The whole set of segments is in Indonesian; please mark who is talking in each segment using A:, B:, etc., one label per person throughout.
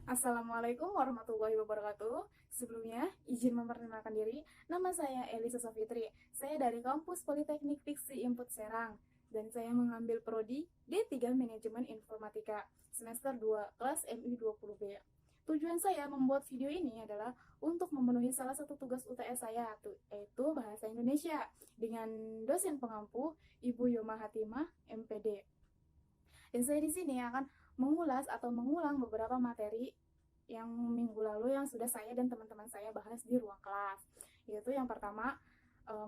A: Assalamualaikum warahmatullahi wabarakatuh. Sebelumnya, izin memperkenalkan diri. Nama saya Elisa Safitri. Saya dari kampus Politeknik Fiksi Input Serang. Dan saya mengambil prodi D3 Manajemen Informatika, semester 2, kelas MI 20B. Tujuan saya membuat video ini adalah untuk memenuhi salah satu tugas UTS saya, yaitu Bahasa Indonesia, dengan dosen pengampu Ibu Yoma Hatimah, MPD. Dan saya di sini akan mengulas atau mengulang beberapa materi yang minggu lalu yang sudah saya dan teman-teman saya bahas di ruang kelas. Yaitu yang pertama,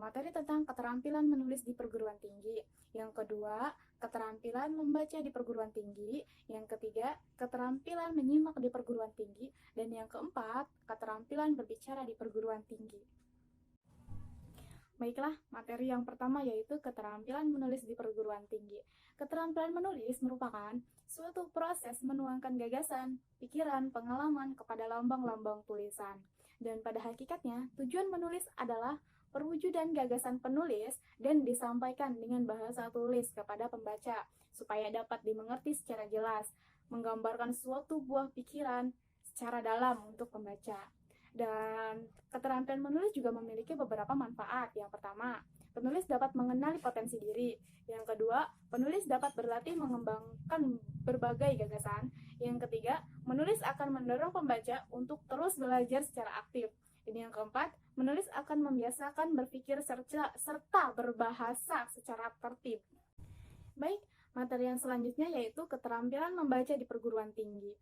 A: materi tentang keterampilan menulis di perguruan tinggi. Yang kedua, keterampilan membaca di perguruan tinggi. Yang ketiga, keterampilan menyimak di perguruan tinggi. Dan yang keempat, keterampilan berbicara di perguruan tinggi. Baiklah, materi yang pertama yaitu keterampilan menulis di perguruan tinggi. Keterampilan menulis merupakan suatu proses menuangkan gagasan, pikiran, pengalaman kepada lambang-lambang tulisan. Dan pada hakikatnya, tujuan menulis adalah perwujudan gagasan penulis dan disampaikan dengan bahasa tulis kepada pembaca, supaya dapat dimengerti secara jelas, menggambarkan suatu buah pikiran secara dalam untuk pembaca. Dan keterampilan menulis juga memiliki beberapa manfaat. Yang pertama, penulis dapat mengenali potensi diri. Yang kedua, penulis dapat berlatih mengembangkan berbagai gagasan. Yang ketiga, menulis akan mendorong pembaca untuk terus belajar secara aktif. Dan yang keempat, menulis akan membiasakan berpikir serta berbahasa secara tertib. Baik, materi yang selanjutnya yaitu keterampilan membaca di perguruan tinggi.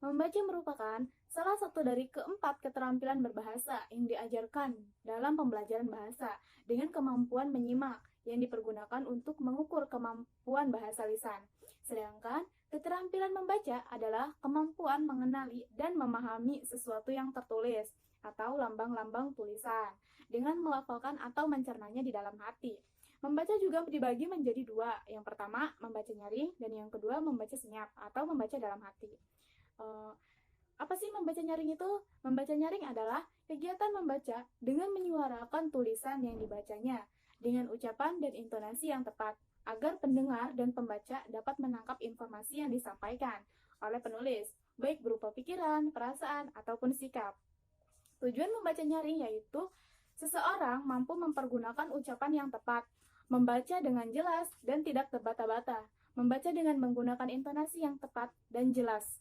A: Membaca merupakan salah satu dari keempat keterampilan berbahasa yang diajarkan dalam pembelajaran bahasa dengan kemampuan menyimak yang dipergunakan untuk mengukur kemampuan bahasa lisan. Sedangkan keterampilan membaca adalah kemampuan mengenali dan memahami sesuatu yang tertulis atau lambang-lambang tulisan dengan melafalkan atau mencernanya di dalam hati. Membaca juga dibagi menjadi dua. Yang pertama, membaca nyaring, dan yang kedua, membaca senyap atau membaca dalam hati. Apa sih membaca nyaring itu? Membaca nyaring adalah kegiatan membaca dengan menyuarakan tulisan yang dibacanya dengan ucapan dan intonasi yang tepat agar pendengar dan pembaca dapat menangkap informasi yang disampaikan oleh penulis, baik berupa pikiran, perasaan, ataupun sikap. Tujuan membaca nyaring yaitu seseorang mampu mempergunakan ucapan yang tepat, membaca dengan jelas dan tidak terbata-bata, membaca dengan menggunakan intonasi yang tepat dan jelas.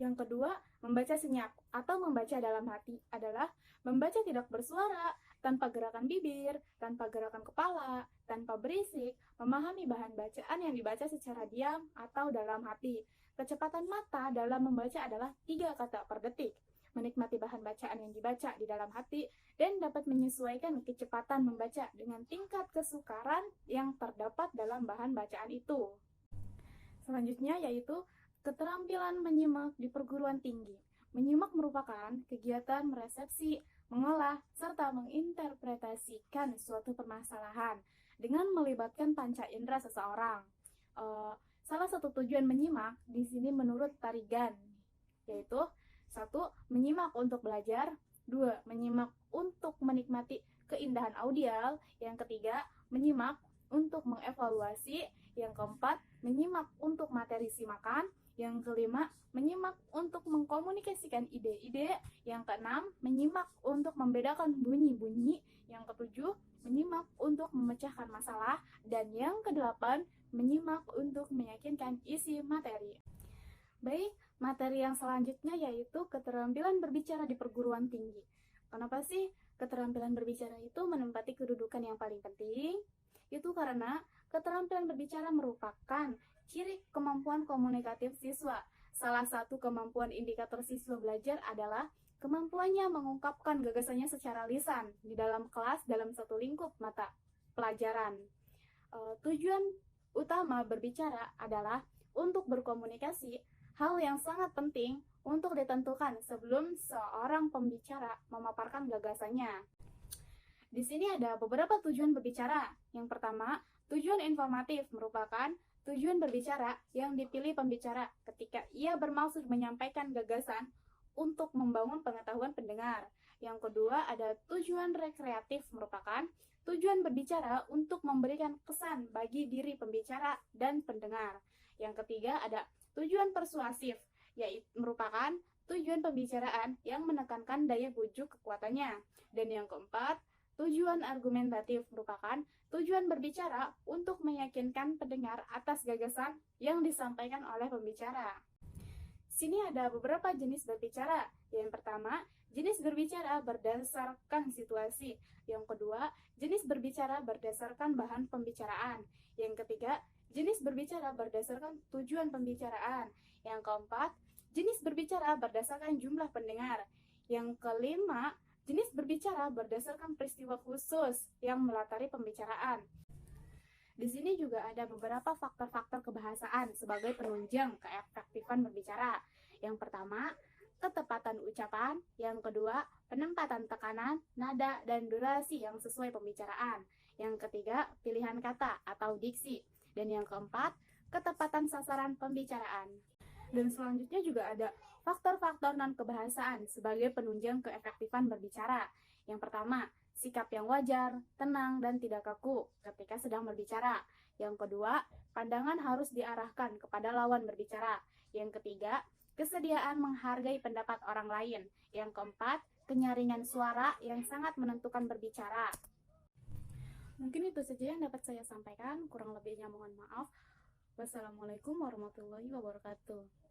A: Yang kedua, membaca senyap atau membaca dalam hati adalah membaca tidak bersuara, tanpa gerakan bibir, tanpa gerakan kepala, tanpa berisik, memahami bahan bacaan yang dibaca secara diam atau dalam hati. Kecepatan mata dalam membaca adalah 3 kata per detik. Menikmati bahan bacaan yang dibaca di dalam hati dan dapat menyesuaikan kecepatan membaca dengan tingkat kesukaran yang terdapat dalam bahan bacaan itu. Selanjutnya yaitu keterampilan menyimak di perguruan tinggi. Menyimak merupakan kegiatan meresepsi, mengolah, serta menginterpretasikan suatu permasalahan dengan melibatkan panca indera seseorang. Salah satu tujuan menyimak di sini menurut Tarigan, yaitu 1. Menyimak untuk belajar, 2. Menyimak untuk menikmati keindahan audial, yang ketiga, menyimak untuk mengevaluasi, yang keempat, menyimak untuk materi simakan, yang kelima, menyimak untuk mengkomunikasikan ide-ide, yang keenam, menyimak untuk membedakan bunyi-bunyi, yang ketujuh, menyimak untuk memecahkan masalah, dan yang kedelapan, menyimak untuk meyakinkan isi materi. Baik, materi yang selanjutnya yaitu keterampilan berbicara di perguruan tinggi. Kenapa sih keterampilan berbicara itu menempati kedudukan yang paling penting? Itu karena keterampilan berbicara merupakan ciri kemampuan komunikatif siswa. Salah satu kemampuan indikator siswa belajar adalah kemampuannya mengungkapkan gagasannya secara lisan di dalam kelas dalam satu lingkup mata pelajaran. Tujuan utama berbicara adalah untuk berkomunikasi, hal yang sangat penting untuk ditentukan sebelum seorang pembicara memaparkan gagasannya. Di sini ada beberapa tujuan berbicara. Yang pertama, tujuan informatif merupakan tujuan berbicara yang dipilih pembicara ketika ia bermaksud menyampaikan gagasan untuk membangun pengetahuan pendengar. Yang kedua, ada tujuan rekreatif merupakan tujuan berbicara untuk memberikan kesan bagi diri pembicara dan pendengar. Yang ketiga, ada tujuan persuasif yaitu merupakan tujuan pembicaraan yang menekankan daya bujuk kekuatannya. Dan yang keempat, tujuan argumentatif merupakan tujuan berbicara untuk meyakinkan pendengar atas gagasan yang disampaikan oleh pembicara. Sini ada beberapa jenis berbicara. Yang pertama, jenis berbicara berdasarkan situasi. Yang kedua, jenis berbicara berdasarkan bahan pembicaraan. Yang ketiga, jenis berbicara berdasarkan tujuan pembicaraan. Yang keempat, jenis berbicara berdasarkan jumlah pendengar. Yang kelima, jenis berbicara berdasarkan peristiwa khusus yang melatari pembicaraan. Di sini juga ada beberapa faktor-faktor kebahasaan sebagai penunjang keefektifan berbicara. Yang pertama, ketepatan ucapan. Yang kedua, penempatan tekanan, nada, dan durasi yang sesuai pembicaraan. Yang ketiga, pilihan kata atau diksi. Dan yang keempat, ketepatan sasaran pembicaraan. Dan selanjutnya juga ada faktor-faktor non-kebahasaan sebagai penunjang keefektifan berbicara. Yang pertama, sikap yang wajar, tenang, dan tidak kaku ketika sedang berbicara. Yang kedua, pandangan harus diarahkan kepada lawan berbicara. Yang ketiga, kesediaan menghargai pendapat orang lain. Yang keempat, kenyaringan suara yang sangat menentukan berbicara. Mungkin itu saja yang dapat saya sampaikan, kurang lebihnya mohon maaf. Wassalamualaikum warahmatullahi wabarakatuh.